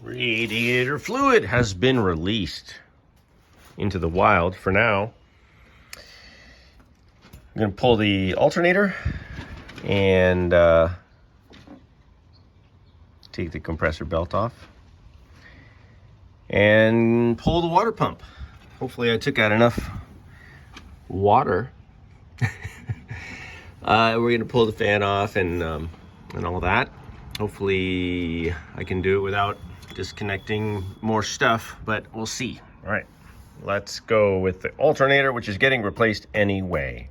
Radiator fluid has been released into the wild for now. I'm going to pull the alternator and take the compressor belt off and pull the water pump. Hopefully I took out enough water. We're going to pull the fan off and all that. Hopefully I can do it without disconnecting more stuff, but we'll see. All right, let's go with the alternator, which is getting replaced anyway.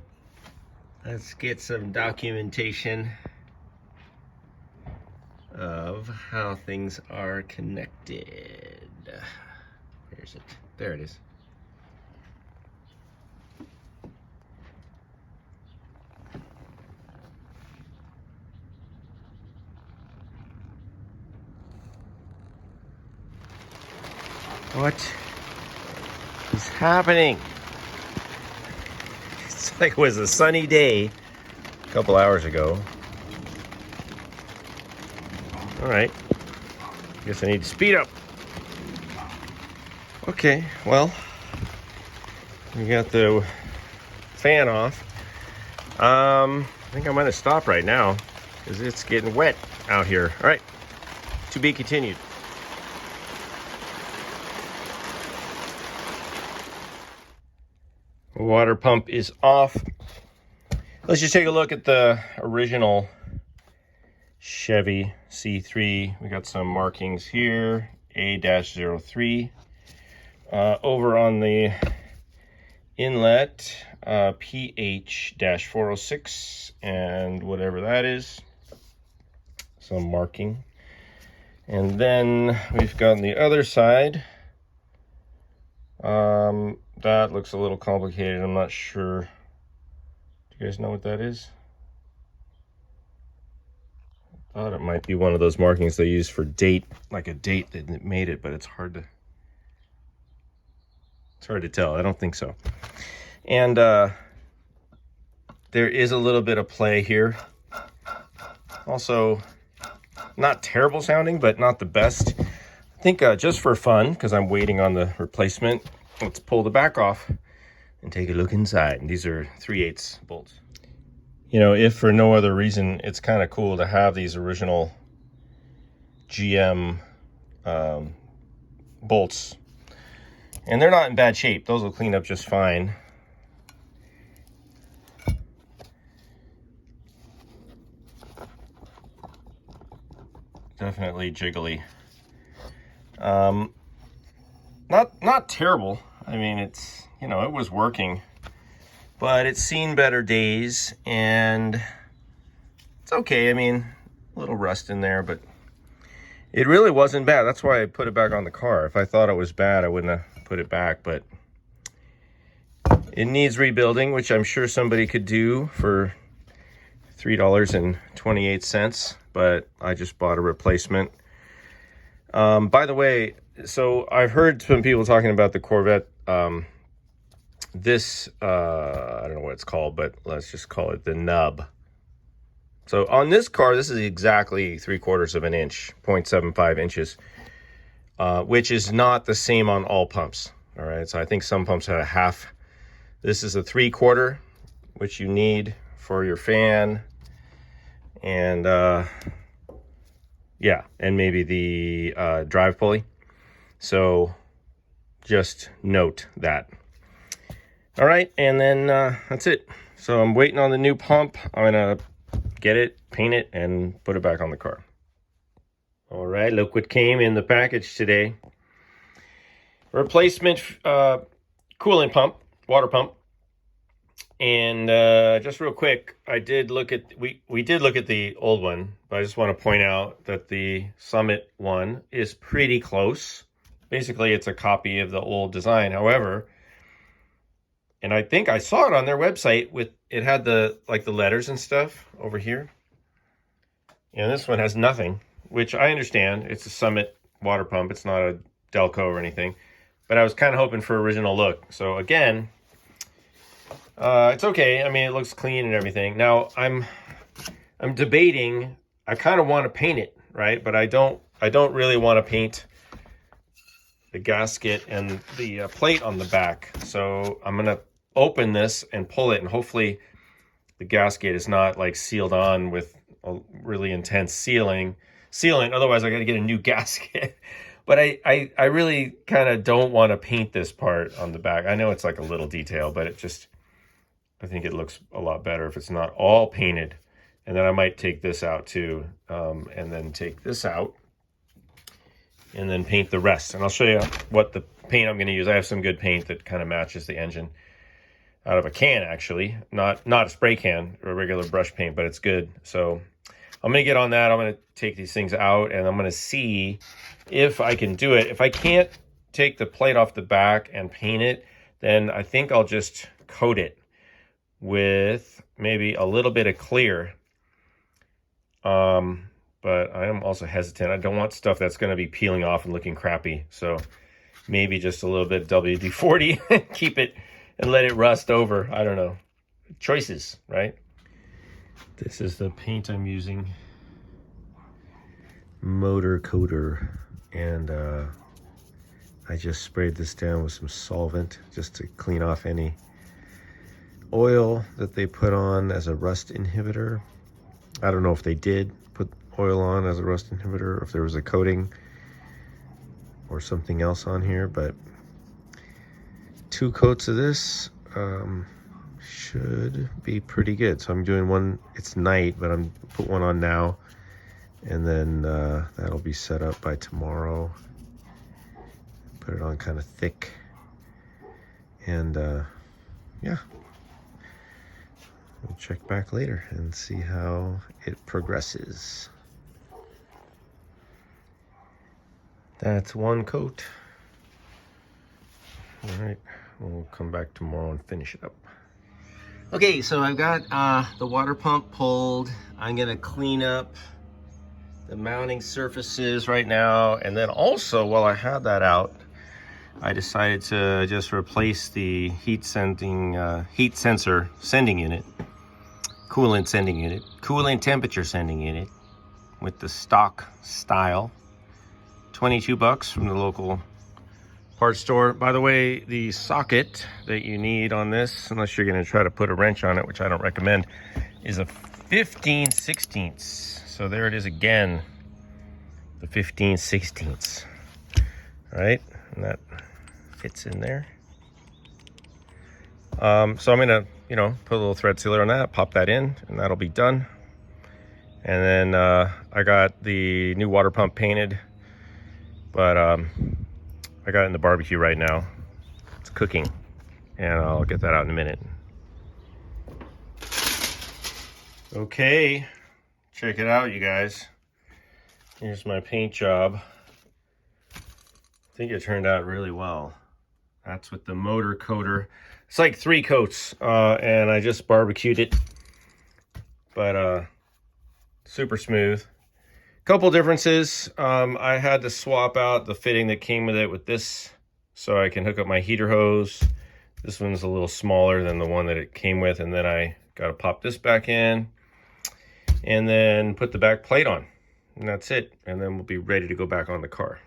Let's get some documentation of how things are connected. Where's it? There it is. What is happening? It's like it was a sunny day a couple hours ago. All right, guess I need to speed up. Okay, well, we got the fan off. I think I'm gonna stop right now because it's getting wet out here. All right, to be continued. Water pump is off. Let's just take a look at the original Chevy C3. We got some markings here, A-03. Over on the inlet, PH-406 and whatever that is, some marking. And then we've got on the other side, that looks a little complicated. I'm not sure. Do you guys know what that is? I thought it might be one of those markings they use for date, like a date that made it, but it's hard to tell. I don't think so. And there is a little bit of play here. Also, not terrible sounding, but not the best. I think just for fun, because I'm waiting on the replacement, let's pull the back off and take a look inside. And these are 3/8 bolts. You know, if for no other reason, it's kind of cool to have these original GM bolts. And they're not in bad shape. Those will clean up just fine. Definitely jiggly. Not terrible. I mean, it's, you know, it was working, but it's seen better days and it's okay. I mean, a little rust in there, but it really wasn't bad. That's why I put it back on the car. If I thought it was bad, I wouldn't have put it back, but it needs rebuilding, which I'm sure somebody could do for $3.28, but I just bought a replacement. By the way, so I've heard some people talking about the Corvette, this, I don't know what it's called, but let's just call it the nub. So on this car, this is exactly 3/4 of an inch, 0.75 inches, which is not the same on all pumps. All right, so I think some pumps have a half. This is a 3/4, which you need for your fan. And yeah, and maybe the drive pulley. So just note that. All right, and then that's it. So I'm waiting on the new pump. I'm gonna get it, paint it, and put it back on the car. All right, look what came in the package today. Replacement coolant pump, water pump. And just real quick, I did look at, we did look at the old one, but I just want to point out that the Summit one is pretty close. Basically, it's a copy of the old design. However, and I think I saw it on their website with, it had the, like the letters and stuff over here. And this one has nothing, which I understand. It's a Summit water pump. It's not a Delco or anything, but I was kind of hoping for original look. So again, it's okay. I mean, it looks clean and everything. Now I'm debating. I kind of want to paint it, right? But I don't really want to paint the gasket and the plate on the back. So I'm gonna open this and pull it, and hopefully the gasket is not like sealed on with a really intense sealant. Otherwise I got to get a new gasket. But I really kind of don't want to paint this part on the back. I know it's like a little detail, but I think it looks a lot better if it's not all painted. And then I might take this out too, and then take this out and then paint the rest. And I'll show you what the paint I'm going to use. I have some good paint that kind of matches the engine out of a can, actually, not a spray can or a regular brush paint, but it's good. So I'm going to get on that. I'm going to take these things out, and I'm going to see if I can do it. If I can't take the plate off the back and paint it, then I think I'll just coat it with maybe a little bit of clear. But I am also hesitant. I don't want stuff that's going to be peeling off and looking crappy. So maybe just a little bit of WD-40, keep it and let it rust over. I don't know. Choices, right? This is the paint I'm using. Motor Coater. And I just sprayed this down with some solvent just to clean off any oil that they put on as a rust inhibitor. I don't know if they did put oil on as a rust inhibitor, or if there was a coating or something else on here, but 2 coats of this should be pretty good. So I'm doing one, it's night, but I'm put one on now, and then that'll be set up by tomorrow. Put it on kind of thick, and yeah, we'll check back later and see how it progresses. That's one coat. All right, we'll come back tomorrow and finish it up. Okay, so I've got the water pump pulled. I'm gonna clean up the mounting surfaces right now, and then also while I had that out, I decided to just replace the heat sensor sending unit, coolant sending unit, coolant temperature sending unit with the stock style. 22 bucks from the local parts store. By the way, the socket that you need on this, unless you're going to try to put a wrench on it, which I don't recommend, is a 15/16. So there it is again, the 15/16. All right, and that fits in there. So I'm going to, put a little thread sealer on that, pop that in, and that'll be done. And then I got the new water pump painted, but I got it in the barbecue right now. It's cooking, and I'll get that out in a minute. Okay, check it out, you guys. Here's my paint job. I think it turned out really well. That's with the motor coater. It's like 3 coats, and I just barbecued it, but super smooth. Couple differences. I had to swap out the fitting that came with it with this so I can hook up my heater hose. This one's a little smaller than the one that it came with, and then I got to pop this back in and then put the back plate on, and that's it. And then we'll be ready to go back on the car.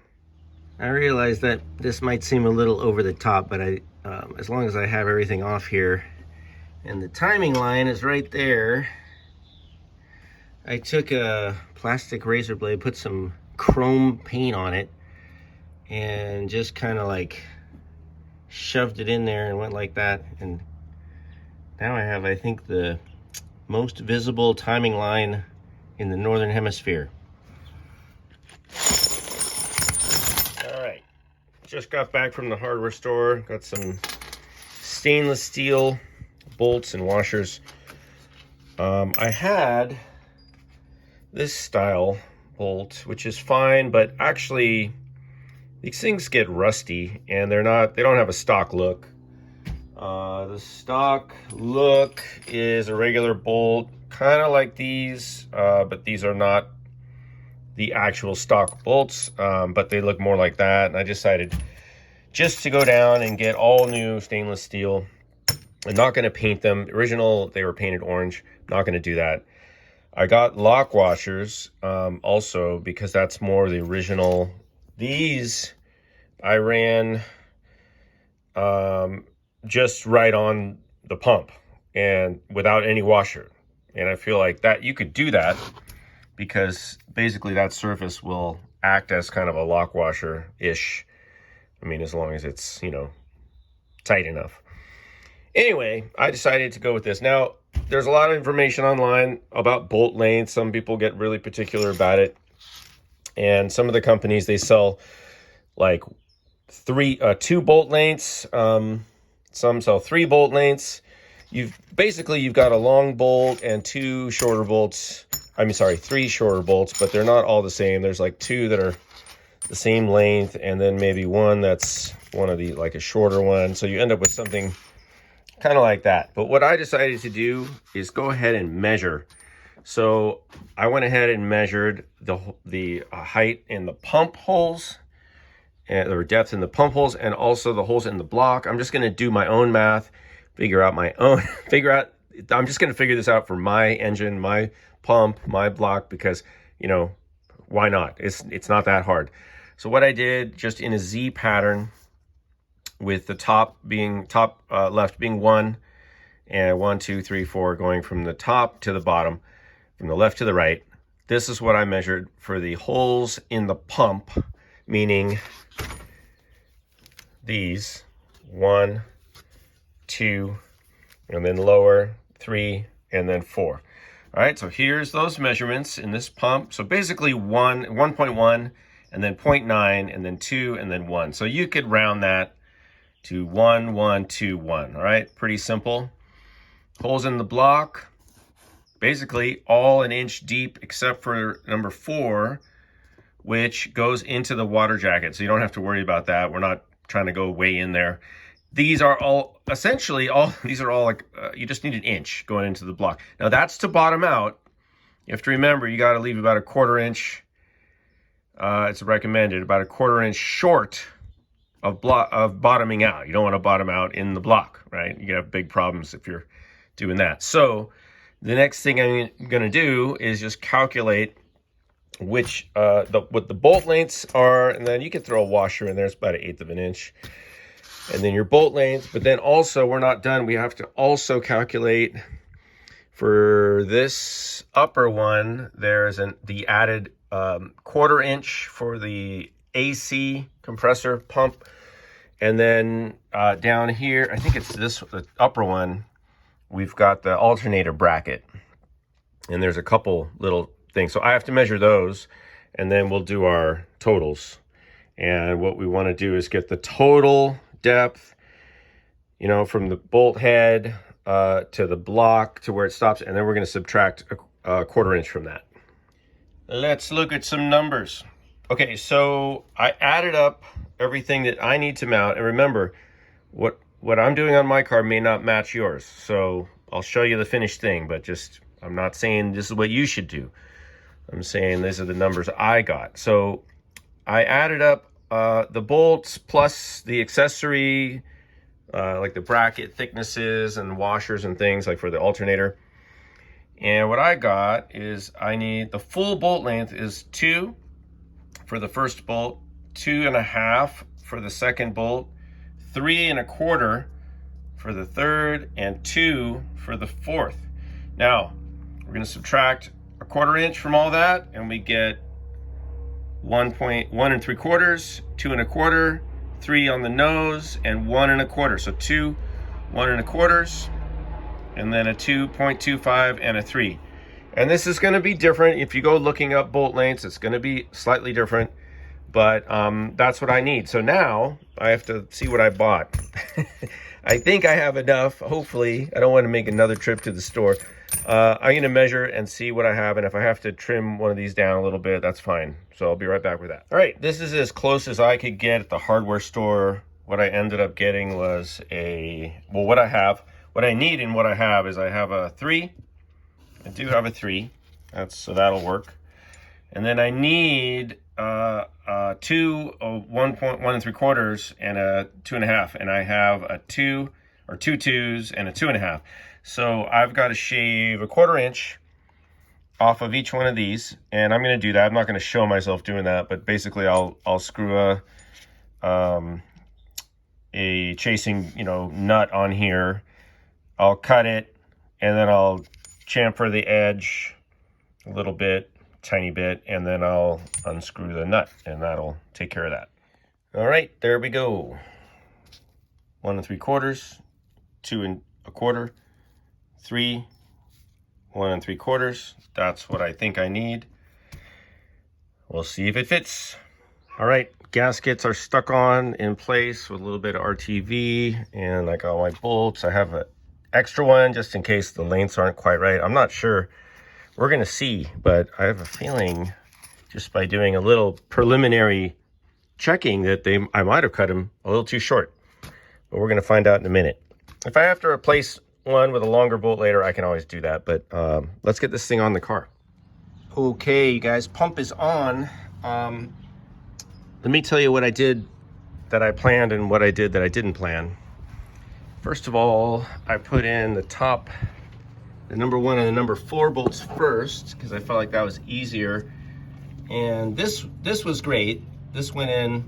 I realize that this might seem a little over the top, but as long as I have everything off here and the timing line is right there, I took a plastic razor blade, put some chrome paint on it, and just kind of like shoved it in there and went like that. And now I have, I think, the most visible timing line in the Northern Hemisphere. All right, just got back from the hardware store. Got some stainless steel bolts and washers. I had this style bolt, which is fine, but actually these things get rusty and they don't have a stock look. The stock look is a regular bolt, kind of like these, but these are not the actual stock bolts, but they look more like that. And I decided just to go down and get all new stainless steel. I'm not going to paint them. Original, they were painted orange. Not going to do that. I got lock washers also because that's more the original. These I ran just right on the pump and without any washer. And I feel like that you could do that because basically that surface will act as kind of a lock washer-ish. I mean, as long as it's, you know, tight enough. Anyway, I decided to go with this. Now, there's a lot of information online about bolt length. Some people get really particular about it. And some of the companies, they sell like two bolt lengths. Some sell 3 bolt lengths. You've got a long bolt and 2 shorter bolts. I mean, sorry, 3 shorter bolts, but they're not all the same. There's like 2 that are the same length, and then maybe one that's one of the, like a shorter one. So you end up with something kind of like that. But what I decided to do is go ahead and measure. So I went ahead and measured the height in the pump holes, or depth in the pump holes, and also the holes in the block. I'm just going to do my own math, I'm just going to figure this out for my engine, my pump, my block, because, you know, why not? It's not that hard. So what I did, just in a Z pattern, with the top left being 1, and 1, 2, 3, 4, going from the top to the bottom, from the left to the right. This is what I measured for the holes in the pump, meaning these 1, 2, and then lower 3, and then 4. All right, so here's those measurements in this pump. So basically 1.1, and then 0.9, and then 2, and then 1. So you could round that to 1, 1, 2, 1. All right, pretty simple. Holes in the block, basically all 1 inch deep except for number 4, which goes into the water jacket. So you don't have to worry about that. We're not trying to go way in there. These are all like, you just need 1 inch going into the block. Now that's to bottom out. You have to remember, you got to leave about 1/4 inch. It's recommended about 1/4 inch short of bottoming out. You don't want to bottom out in the block, right? You have big problems if you're doing that. So the next thing I'm going to do is just calculate what the bolt lengths are, and then you can throw a washer in there. It's about 1/8 of an inch. And then your bolt length, but then also we're not done. We have to also calculate for this upper one, there's the added 1/4 inch for the AC compressor pump. And then down here, I think it's the upper one, we've got the alternator bracket. And there's a couple little things. So I have to measure those, and then we'll do our totals. And what we want to do is get the total depth, you know, from the bolt head to the block to where it stops, and then we're going to subtract a 1/4 inch from that. Let's look at some numbers. Okay, so I added up everything that I need to mount, and remember, what I'm doing on my car may not match yours, so I'll show you the finished thing, but I'm not saying this is what you should do. I'm saying these are the numbers I got. So I added up the bolts plus the accessory, like the bracket thicknesses and washers and things like for the alternator. And what I got is I need the full bolt length is 2 for the first bolt, 2.5 for the second bolt, 3.25 for the third, and 2 for the fourth. Now we're going to subtract 1/4 inch from all that, and we get 1.1 3/4, 2.25, 3 on the nose, and 1.25. So 2 1.25, and then a 2.25 and a 3. And this is going to be different. If you go looking up bolt lengths, it's going to be slightly different, but that's what I need. So now I have to see what I bought. I think I have enough, hopefully. I don't want to make another trip to the store. I'm going to measure and see what I have, and if I have to trim one of these down a little bit, that's fine. So I'll be right back with that. All right, this is as close as I could get at the hardware store. What I ended up getting was what I need and what I have is I have a 3. I do have a 3. So that'll work. And then I need 2, 1.1 3/4, and a 2.5. And I have a 2 or 2 2s and a 2.5. So I've got to shave 1/4 inch off of each one of these, and I'm going to do that. I'm not going to show myself doing that, but basically I'll screw a chasing, you know, nut on here. I'll cut it and then I'll chamfer the edge a little bit, tiny bit, and then I'll unscrew the nut and that'll take care of that. All right, there we go. 1 3/4, 2 1/4, 3, 1 3/4. That's what I think I need. We'll see if it fits. All right, gaskets are stuck on in place with a little bit of RTV, and I got my bolts. I have an extra one just in case the lengths aren't quite right. I'm not sure. We're gonna see, but I have a feeling just by doing a little preliminary checking that I might have cut them a little too short. But we're gonna find out in a minute. If I have to replace one with a longer bolt later, I can always do that. But let's get this thing on the car. Okay, you guys, pump is on. Let me tell you what I did that I planned and what I did that I didn't plan. First of all, I put in the top, the number 1 and the number 4 bolts first because I felt like that was easier. And this was great. This went in,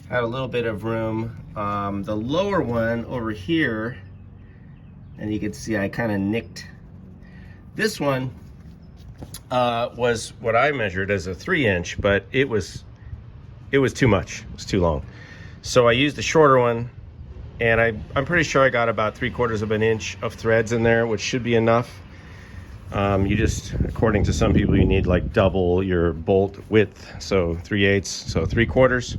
had a little bit of room. The lower one over here, and you can see I kind of nicked. This one was what I measured as a 3-inch, but it was too much. It was too long. So I used the shorter one, and I'm pretty sure I got about 3/4 of an inch of threads in there, which should be enough. You just, according to some people, you need like double your bolt width, so 3/8, so 3/4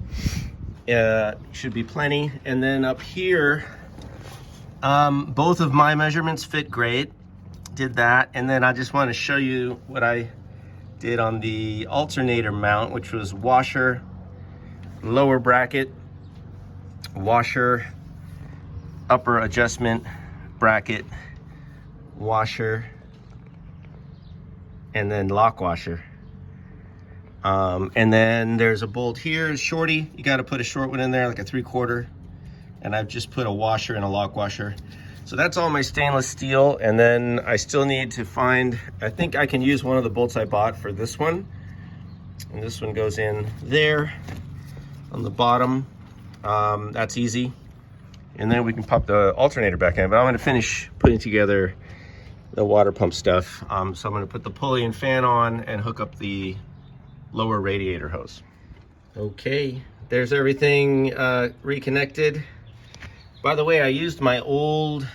should be plenty. And then up here, both of my measurements fit great. Did that, and then I just want to show you what I did on the alternator mount, which was washer, lower bracket, washer, upper adjustment bracket, washer, and then lock washer. And then there's a bolt here, shorty. You got to put a short one in there, like a 3/4, and I've just put a washer and a lock washer. So that's all my stainless steel. And then I still need to find, I think I can use one of the bolts I bought for this one. And this one goes in there on the bottom. That's easy. And then we can pop the alternator back in. But I'm gonna finish putting together the water pump stuff. So I'm gonna put the pulley and fan on and hook up the lower radiator hose. Okay, there's everything reconnected. By the way, I used my old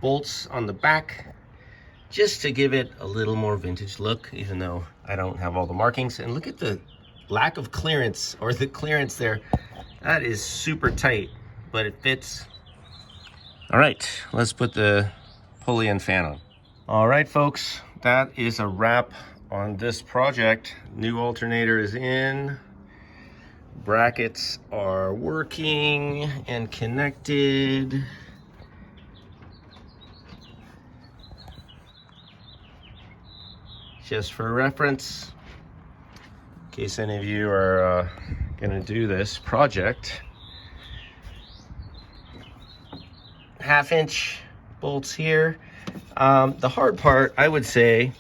bolts on the back just to give it a little more vintage look, even though I don't have all the markings. And look at the lack of clearance, or the clearance there. That is super tight, but it fits. All right, let's put the pulley and fan on. All right, folks, that is a wrap on this project. New alternator is in. Brackets are working and connected. Just for reference, in case any of you are gonna do this project, 1/2-inch bolts here. The hard part, I would say,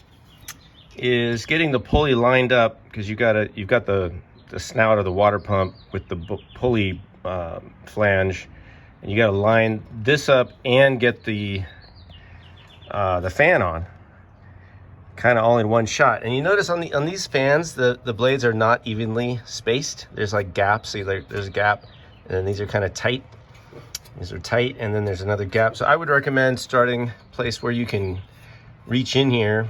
is getting the pulley lined up, because you've got the snout of the water pump with the pulley flange, and you got to line this up and get the fan on, kind of all in one shot. And you notice on these fans, the blades are not evenly spaced. There's like gaps. See, there's a gap, and then these are kind of tight. These are tight, and then there's another gap. So I would recommend starting a place where you can reach in here.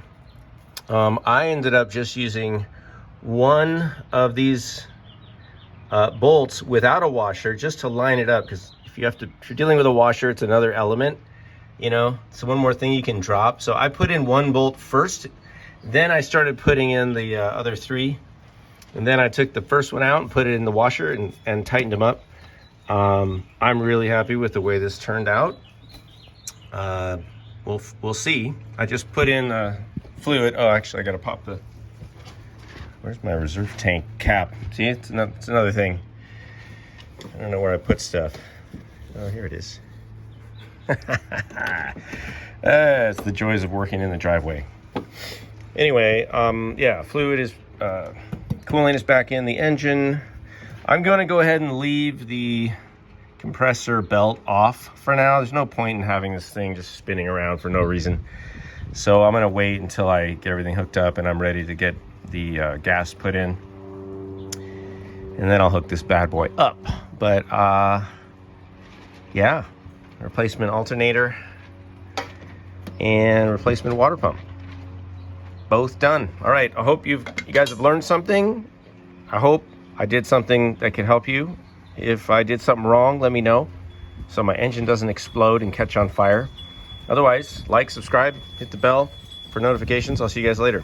I ended up just using one of these bolts without a washer, just to line it up, because if you're dealing with a washer, it's another element, you know, so one more thing you can drop. So I put in one bolt first, then I started putting in the other 3, and then I took the first one out and put it in the washer and tightened them up. I'm really happy with the way this turned out. We'll see. I just put in fluid. Oh, actually, I gotta pop the, where's my reserve tank cap? See, it's another thing. I don't know where I put stuff. Oh, here it is. It's the joys of working in the driveway. Anyway, yeah, fluid is, cooling is back in the engine. I'm going to go ahead and leave the compressor belt off for now. There's no point in having this thing just spinning around for no reason. So I'm going to wait until I get everything hooked up and I'm ready to get the gas put in. And then I'll hook this bad boy up. But yeah, replacement alternator and replacement water pump. Both done. All right, I hope you guys have learned something. I hope I did something that could help you. If I did something wrong, let me know so my engine doesn't explode and catch on fire. Otherwise, like, subscribe, hit the bell for notifications. I'll see you guys later.